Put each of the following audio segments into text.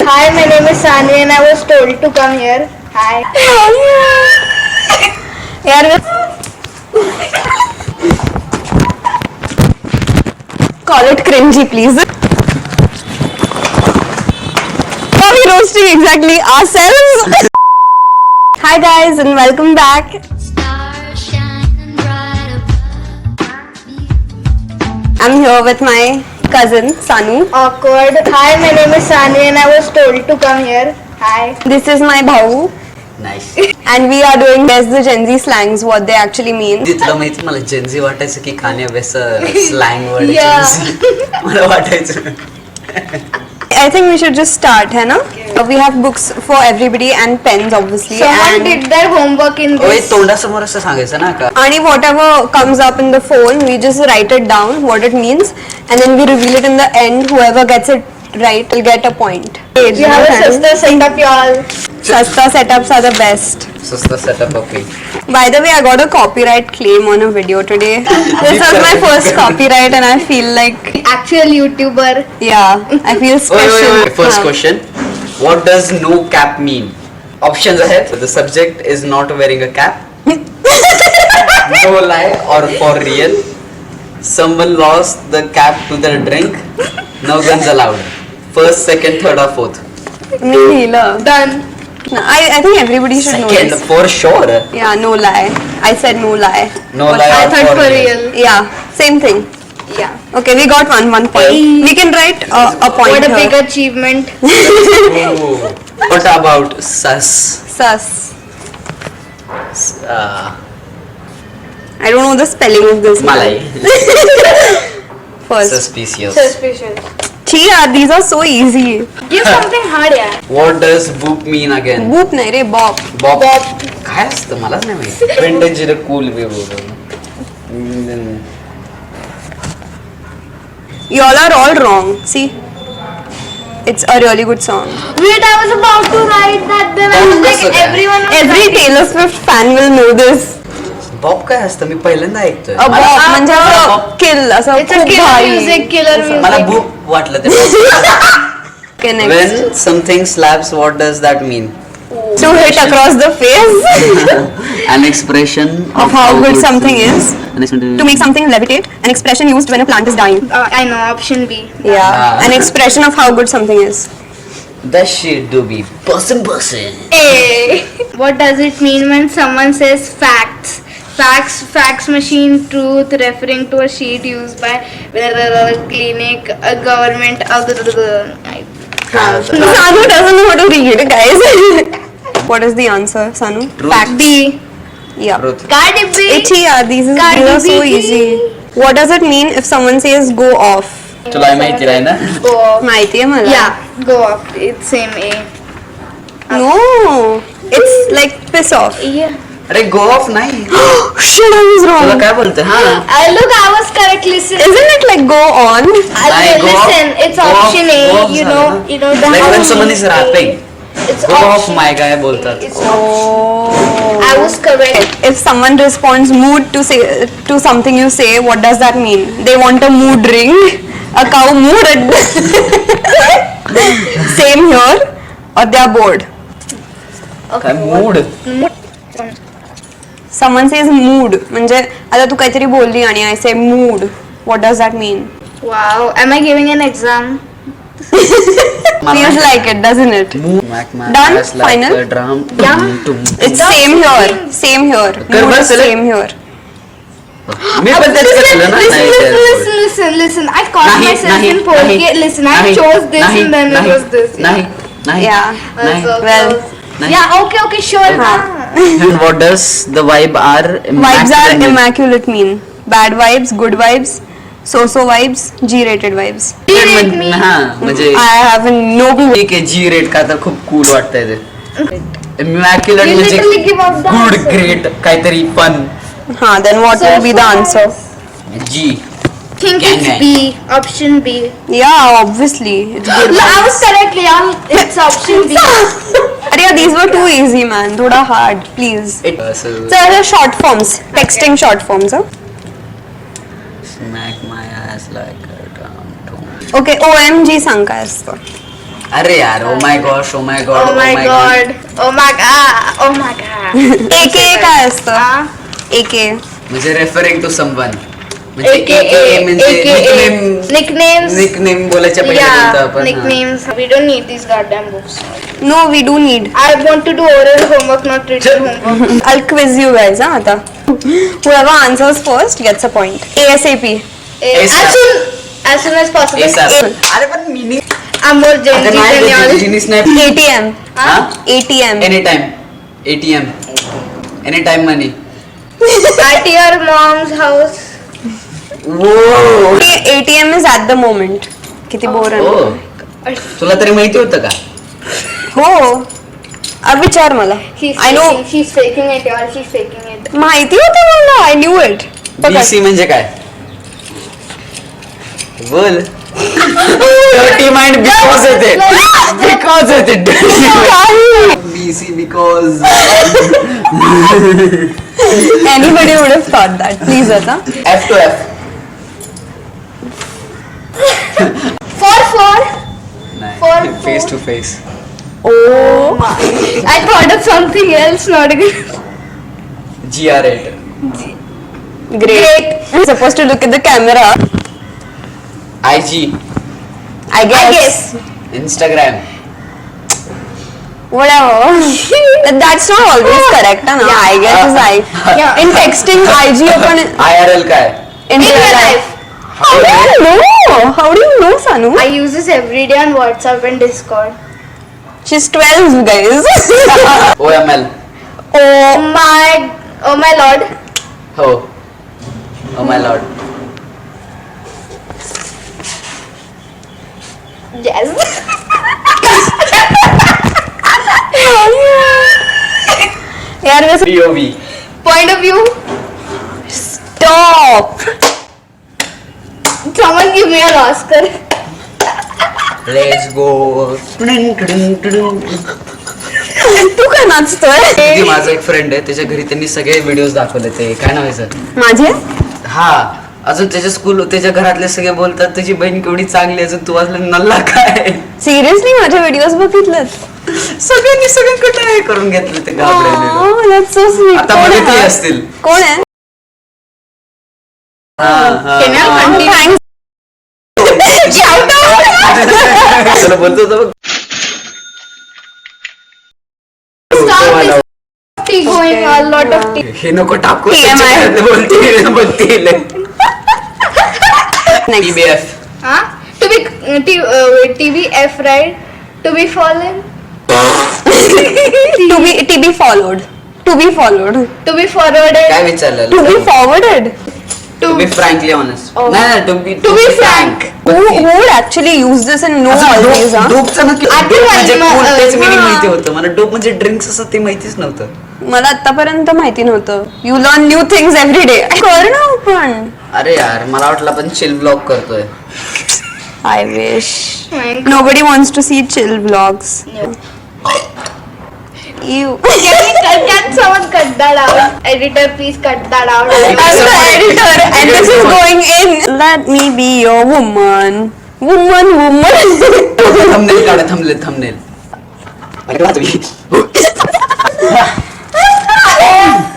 Hi, my name is Sani and I was told to come here. Hi. यार call it cringy, please. Are we roasting exactly ourselves? Hi guys and welcome back. Stars shining bright above me. I'm here with my cousin Sanu. Awkward. Hi, my name is Sani and I was told to come here. Hi. This is my bhau nice. and we are doing guess the Gen Z slangs, what they actually mean. तिथलं माहिती मला Gen Z वाटायचं की खाण्या base slang word Yeah. मला वाटायचं. I think we should just start, है ना? We have books for everybody and pens obviously. Someone and did their homework in ओय this. तोंडासमोर असं सांगायचं ना का आणि whatever comes up in the phone, we just write it down, what it means, and then we reveal it in the end. Whoever gets it right will get a point. You have a sister setup, y'all. Sasta setups are the best. स्वस्त setup okay. By the way, I got a copyright claim on a video today. This was my first copyright, and I feel like, Actual YouTuber. yeah, I feel special. First हाँ. Question what does no cap mean. Options आहेत. The subject is not wearing a cap. No lie or for real. Someone lost the cap to their drink. No guns allowed. First, second, third, or fourth. Me neither. Done. No, I think everybody should know Second, this. for sure. Yeah, no lie. I said no lie. No But lie I or thought for real. Yeah, same thing. Yeah. Okay, we got one point. Hey. We can write a point What a here. big achievement. Oh. What about sus? Sus. Uh, I don't know the spelling of this. one. Malay. First. Suspicious. Suspicious. Chi, yaar, these are so easy. Give something hard, yeah. What does boop mean again? Boop nahi re, bop. Bob. काय असतं मलाच नाही माहिती. Vintage रे cool वे बोलतो. Y'all are all wrong. See? It's a really good song. Wait, I was about to write that, then I was like, everyone was Every writing. Taylor Swift fan will know this. Bob काय असतं मी पहिल्यांदा ऐकतोय. A मला- bop म्हणजे मला असं bop- kill, असं It's a खूप killer भारी. music, killer मला music. boop वाटलं ते. Okay, next. When something slaps, what does that mean? To hit across the face. An expression Of how good something is. An expression To make something levitate, an expression used when a plant is dying. I know, option B. Yeah, Ah. an expression of how good something is. That shit do be person. A. What does it mean when someone says facts? Fax machine, truth, referring to a sheet used by clinic, a government, Sanu doesn't know how to read, guys. What is the answer, Sanu? Truth. Fact. B. Yeah. Truth. Cardi B. Itchy, yeah, these are so easy. What does it mean if someone says go off? तुला माहिती आहे ना. Go off. माहिती आहे मला. Yeah, go off. It's same A. No, it's like piss off. Yeah. अरे go off नाही. Shit, I was तुला wrong. काय बोलते हा. Look, I was correct. Listen. Isn't it like go on? नाही, go off- Listen, it's go off- option A. go off You झालं know, ना. you know the. Like when option someone is A. rapping. It's Go off option. my guy बोलतात. It's Oh. I was correct. If someone responds mood to something you say, what does that mean? They want a mood ring, a cow mood. Same here, or they are bored. काय mood. Someone says mood, म्हणजे आता तू काहीतरी बोलली आणि I say mood. What does that mean? Wow. Am I giving an exam? Feels like it, doesn't it? Done? Final? Yeah. It's same here. Same here. कर Mood बरं, is select. same here. मी पण तेच केलं ना. नाही, Listen. I caught नाही, myself नाही, in Polke. नाही, Listen, I नाही, chose this नाही, and then नाही, it was this. नाही, नाही, Yeah. नाही. So Well, close. नाही. Yeah. Okay. Sure. And what does the vibe are? Vibes are immaculate? immaculate mean. Bad vibes, good vibes, so vibes, G-rated vibes. G-rate me. हा म्हणजे I have no clue. ठीक आहे जी rate का तर खूप cool वाटतंय ते. इमॅक्युलेट You म्हणजे literally give up the good answer. Great काहीतरी fun. Then what will be the answer? जी. Think Gang, it's gang. B. Option B. Yeah, obviously. It's good I vibes. was correct, y'all. It's option B. Arya, these were too easy, man. Thoda hard, please. So So, short forms. Texting short forms, huh? smack my ass like a drum. Okay, OMG सांग काय असतं. अरे यार, oh my gosh, oh my God, Oh my god. Oh my god. Oh my god. AK काय असतं हा? AK म्हणजे referring to someone, म्हणजे AKA म्हणजे nicknames. निकनेम बोलायच्या पहिले बोलतो Yeah, आपण. nicknames. We don't need these goddamn books. No, we do need. I want to do oral homework, not written homework. I'll quiz you guys आता. Whoever answers first gets a point. ASAP. As soon as possible. ASAP. अरे पण meaning I'm more Gen Z than y'all. ATM. हाँ? ATM. Any time ATM, any time money. At your mom's house. वो ATM is at the moment. किती bore हो, तुला तरी माहिती होतं का? हो अब विचार मला. I know. She's faking it, y'all. She's faking it. माहिती होतं मला. I knew it. BC म्हणजे काय? बोल. Dirty mind because येते. Because येते. BC because. Anybody would have thought that. Please आता. F to F. For. नाही, face to face. Oh. I thought of something else, not good. GR8. Great. I'm supposed to look at the camera. IG. I guess. Instagram. Whatever. That's not always correct, है ना? I guess is I. Yeah. In texting, IG upon IRL काय? in In real real life. How do you know? How do you know, Sanu? I use this every day on WhatsApp and Discord. She's 12, guys. OML. Oh my lord. हो. Oh my lord. Yes. यार वैसे POV. Point of view. stop. Someone give me an Oscar. Let's go. तू काय नाचतोय? किती माझा एक friend आहे, त्याच्या घरी त्यांनी सगळे व्हिडिओज दाखवले. ते काय नाव आहे सर? माझे? हा, अजून त्याच्या स्कूल, त्याच्या घरातले सगळे बोलतात त्याची बहीण केवढी चांगली, अजून तू असलं नल्ला काय. सिरियसली माझे व्हिडिओज बघितलेत? सगळ्यांनी सगळ्यांकडे हे करून घेतलं ते घाबरलेलं. Oh, that's so sweet. आता कोण बघितले आहे? असतील. कोण आहे? Can I continue? Thanks. Shout out. तुला बोलतो होतो बघ. Stop this tea going, a lot of tea. हे नको टाकू. TMI. त्याच्या घरातले बोलतील. Next. TBF. Huh? TBF, right? To be fallen. To be followed. To be followed. To be forwarded. काय विचारलं? To be forwarded. To be frankly honest. Oh. नाही, to be frank. Who would actually use this and know all these? Huh? डोपचं नक्की आधी dope म्हणजे मला- cool, तेच meaning हा. माहिती होतं मला. डोप म्हणजे ड्रिंक्स असं ते माहितीच नव्हतं. मला आतापर्यंत माहिती नव्हतं. You learn new things every day. कर ना आपण. अरे यार, मला वाटलं आपण चिल ब्लॉग करतोय. I wish. My Nobody wants to see chill vlogs. No. Ew. Can someone cut that out? Editor, please cut that out. I'm the editor and this is going in. Let me be your woman. Woman. Thumbnail काढा, thumbnail. अरे वा तुम्ही.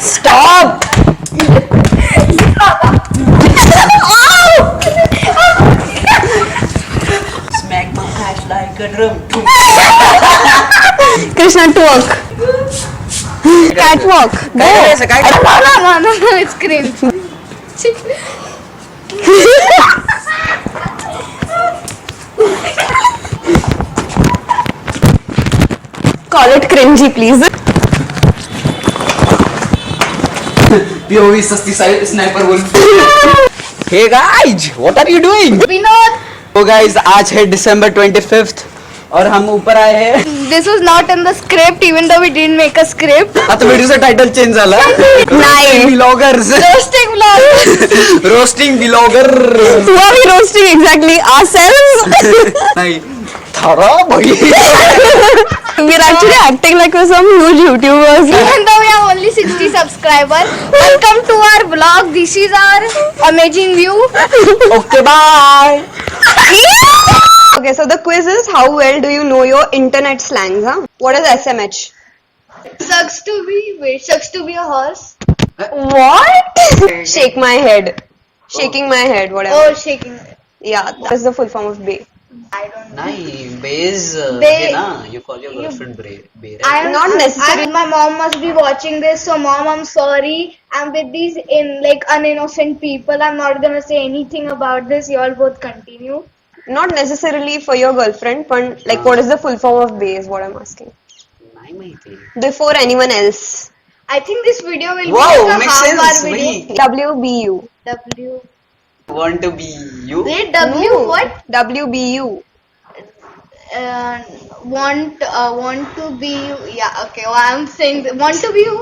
Stop. Smack my ass like a drum. Krishna, twerk. Catwalk. Go. काय करायचं, काय करायचं? No, it's cringe. Call it cringy, please. POV सस्ती sniper wolf. Hey guys, what are you doing? Vinod, तो गाइस आज है December 25th और हम ऊपर आए हैं. this was not in the script, even though we didn't make a script. आता व्हिडिओचा टायटल चेंज झाला. नाही. Bloggers. Roasting vlog. Roasting blogger. Who are we roasting exactly? Ourselves? नाही, थारा भाई. We're actually acting like we're some huge YouTubers. Even though we have only 60 subscribers. Welcome to our vlog. This is our amazing view. Okay bye. Okay, so the quiz is how well do you know your internet slangs, huh? What is SMH? Sucks to be a horse. What? Shake my head. Shaking my head, whatever. Oh, shaking. Yeah, that is the full form of bay. I don't know. नहीं beige Bey- है ना you call your girlfriend bey right? I am Not necessarily- My mom must be watching this, so mom, I'm sorry. I'm with these uninnocent people. I'm not gonna say anything about this. You all both continue. Not necessarily for your girlfriend, but like what is the full form of bay is what I'm asking. नहीं माहिती. Before anyone else. I think this video will Wow, be like a makes half-hour sense. video. WBU. W. Want to be you? Wait, W No. what? WBU. Want to be you. Yeah, okay. Well, I'm saying want to be you.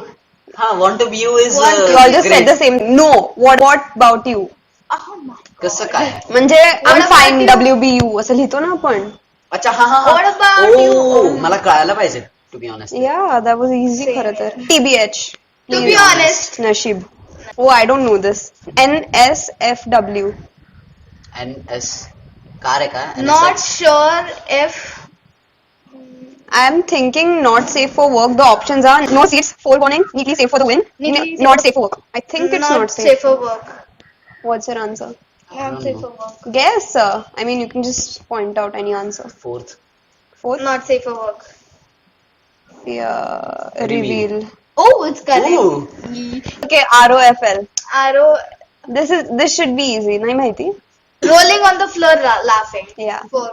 हाँ, want to be you is Want to- You all just great. said the same. No. What about you? Oh my. कसं काय? म्हणजे I'm about fine you? WBU असं लिहितो ना आपण. अच्छा हाँ हाँ What about you? मला कळायला पाहिजे to be honest. Yeah, that was easy खरं तर. TBH. To be honest. Nashib. Oh, I don't know this. NSFW. NS car है का? Not sure if. I am thinking not safe for work. The options are no seats, four warning, neatly safe for the win, Neatly not safe for work. I think it's not safe. for work. What's your answer? Not safe for work. Guess. I mean, you can just point out any answer. Fourth. Fourth. Not safe for work. Yeah. What do you mean? Reveal. Oh, it's correct. Ooh. Okay. ROFL. Arrow This should be easy. नहीं माहिती. rolling on the floor laughing. Yeah. Four.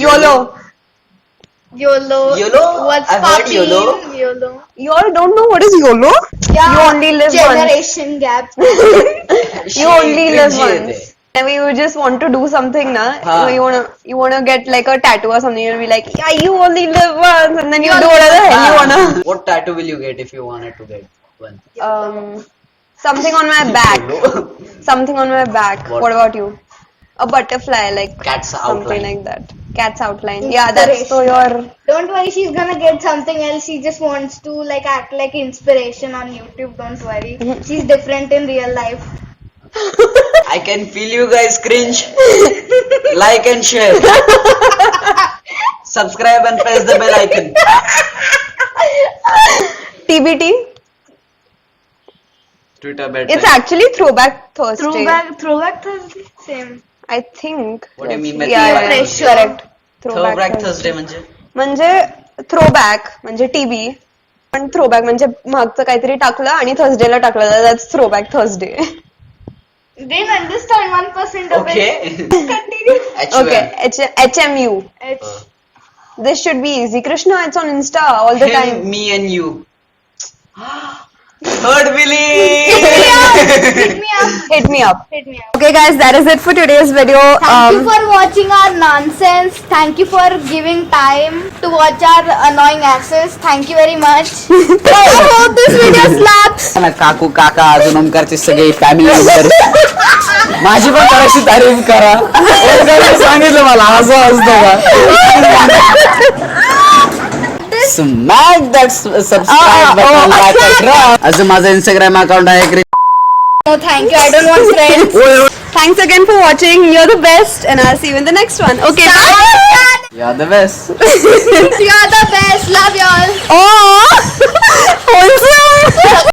YOLO. YOLO. YOLO? What's I've heard popping? YOLO. YOLO. You all don't know what is YOLO? Yeah. You only live once. Generation gap. You only live cringy है once. I mean, you just want to do something, na? हाँ. You wanna get like a tattoo or something. You'll be like, yeah, you only live once, and then you You do only whatever the hell you wanna. What tattoo will you get if you wanted to get one? Something on my back. YOLO. Something on my back. What? What about you? A butterfly, like Cat's something outline. like that. Cat's outline. Yeah, that's so Inspiration. your. Don't worry, she's gonna get something else. She just wants to like act like inspiration on YouTube. Don't worry. She's different in real life. I can feel you guys cringe. Like and share. Subscribe and press the bell icon. TBT. Twitter bet. It's actually Throwback Thursday. Throwback Thursday. Same. I think. What do you mean by yeah, Throwback yeah, Thursday? correct. Throwback Thursday म्हणजे म्हणजे throwback म्हणजे TB पण throwback म्हणजे मागचं काहीतरी टाकलं आणि थर्सडेला टाकलं that's throwback Thursday. Didn't understand 1% of Okay. it. Continue. Okay, HMU. It's This should be easy. Krishna, it's on Insta all the time. Him, me and you. Third Billy. hit me up. Hit me up. Hit me up. Okay, guys, that is it for today's video. Thank you for watching our nonsense. Thank you for giving time to watch our annoying asses. Thank you very much. I hope this video slaps. काकू काका अजून ओमकारचे सगळे family member माझी पण करायची तारीफ करा ओमकारने सांगितलं मला असं असतं का स्मॅक दॅट सबस्क्राईब बटन लाईक करा असं माझं इंस्टाग्राम अकाउंट आहे No, thank you. I don't want friends. Thanks again for watching. You're the best, and I'll see you in the next one. Okay, bye. You're the best. You're the best. Love y'all. Oh, wholesome.